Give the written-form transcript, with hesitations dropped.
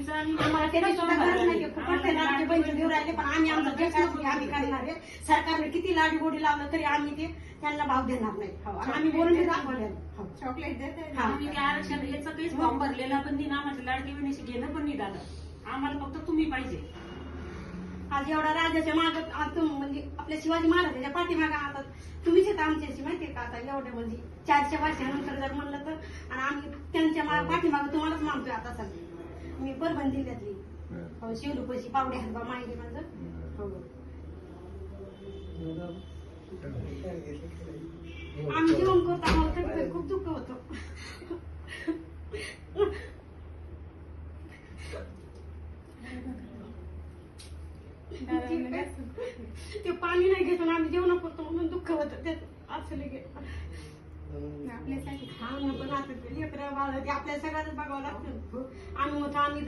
लाडकीचं आणि आम्हाला त्याची सुद्धा गरज नाही. फुकट ते लाडके बहिणी देऊ राहिले, पण आम्ही आमचं जे काय असेल ते आम्ही करणार आहे. सरकारने किती लाडी गोडी लावलं तरी आम्ही ते त्यांना भाव देणार नाही. आणि आम्ही बोलून दाखवलेलं. चॉकलेट देते. आम्ही ते आरक्षण याचं काहीच फॉर्म भरलेला पण नाही, आम्हाला लाडकी बहिणीशी घेणं पण नाही झालं. आम्हाला फक्त तुम्ही पाहिजे. आज एवढा राजाच्या मागे म्हणजे आपल्या शिवाजी महाराजांच्या पाठीमागे आता तुम्हीच येत आमच्याशी माहितीये का. आता एवढं म्हणजे 400 वर्षानंतर जर म्हणलं तर, आणि आम्ही त्यांच्या पाठीमागे तुम्हालाच मानतोय. आता सध्या मी परभणी जिल्ह्यातली शिवरूपशी पावडे हातबा माहिती माझं. आम्ही जेवण करतो, आम्हाला तरी खूप दुःख होतं. ते पाणी नाही घेतो आम्ही जेवण करतो म्हणून दुःख होतं. ते असं आपल्यासाठी. हा ना, पण आता लेकरं बाळ ते आपल्या सगळ्यांना बघावं लागतं. आम्ही होतो, आम्ही